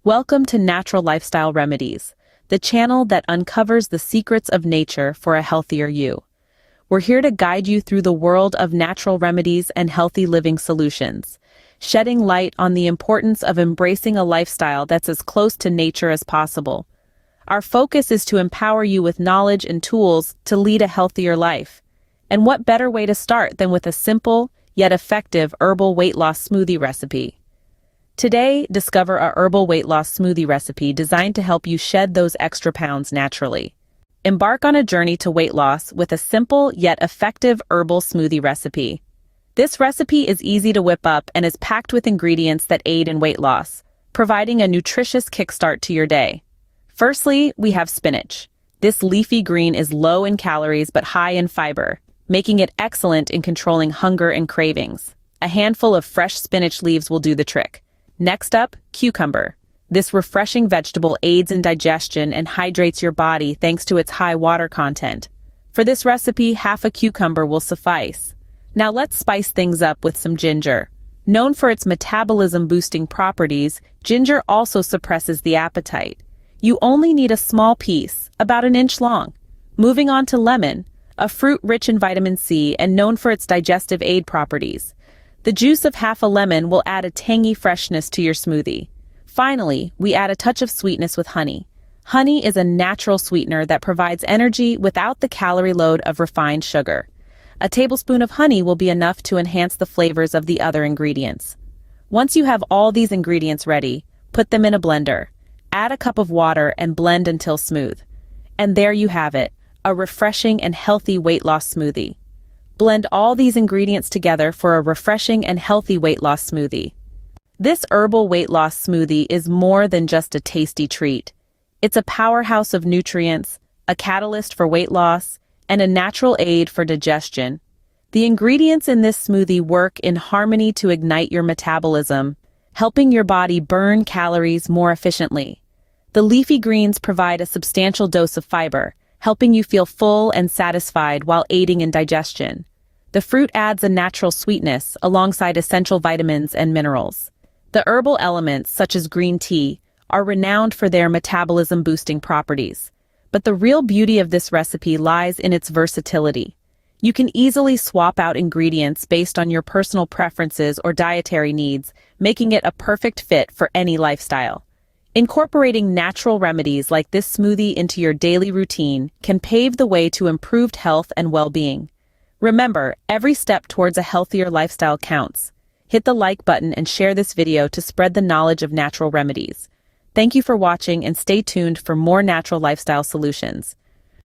Welcome to Natural Lifestyle Remedies, the channel that uncovers the secrets of nature for a healthier you. We're here to guide you through the world of natural remedies and healthy living solutions, shedding light on the importance of embracing a lifestyle that's as close to nature as possible. Our focus is to empower you with knowledge and tools to lead a healthier life. And what better way to start than with a simple, yet effective herbal weight loss smoothie recipe? Today, discover a herbal weight loss smoothie recipe designed to help you shed those extra pounds naturally. Embark on a journey to weight loss with a simple yet effective herbal smoothie recipe. This recipe is easy to whip up and is packed with ingredients that aid in weight loss, providing a nutritious kickstart to your day. Firstly, we have spinach. This leafy green is low in calories but high in fiber, making it excellent in controlling hunger and cravings. A handful of fresh spinach leaves will do the trick. Next up, cucumber. This refreshing vegetable aids in digestion and hydrates your body thanks to its high water content. For this recipe, half a cucumber will suffice. Now let's spice things up with some ginger. Known for its metabolism-boosting properties, ginger also suppresses the appetite. You only need a small piece, about an inch long. Moving on to lemon, a fruit rich in vitamin C and known for its digestive aid properties. The juice of half a lemon will add a tangy freshness to your smoothie. Finally, we add a touch of sweetness with honey. Honey is a natural sweetener that provides energy without the calorie load of refined sugar. A tablespoon of honey will be enough to enhance the flavors of the other ingredients. Once you have all these ingredients ready, put them in a blender. Add a cup of water and blend until smooth. And there you have it, a refreshing and healthy weight loss smoothie. Blend all these ingredients together for a refreshing and healthy weight loss smoothie. This herbal weight loss smoothie is more than just a tasty treat. It's a powerhouse of nutrients, a catalyst for weight loss, and a natural aid for digestion. The ingredients in this smoothie work in harmony to ignite your metabolism, helping your body burn calories more efficiently. The leafy greens provide a substantial dose of fiber, helping you feel full and satisfied while aiding in digestion. The fruit adds a natural sweetness alongside essential vitamins and minerals. The herbal elements, such as green tea, are renowned for their metabolism-boosting properties. But the real beauty of this recipe lies in its versatility. You can easily swap out ingredients based on your personal preferences or dietary needs, making it a perfect fit for any lifestyle. Incorporating natural remedies like this smoothie into your daily routine can pave the way to improved health and well-being. Remember, every step towards a healthier lifestyle counts. Hit the like button and share this video to spread the knowledge of natural remedies. Thank you for watching and stay tuned for more natural lifestyle solutions.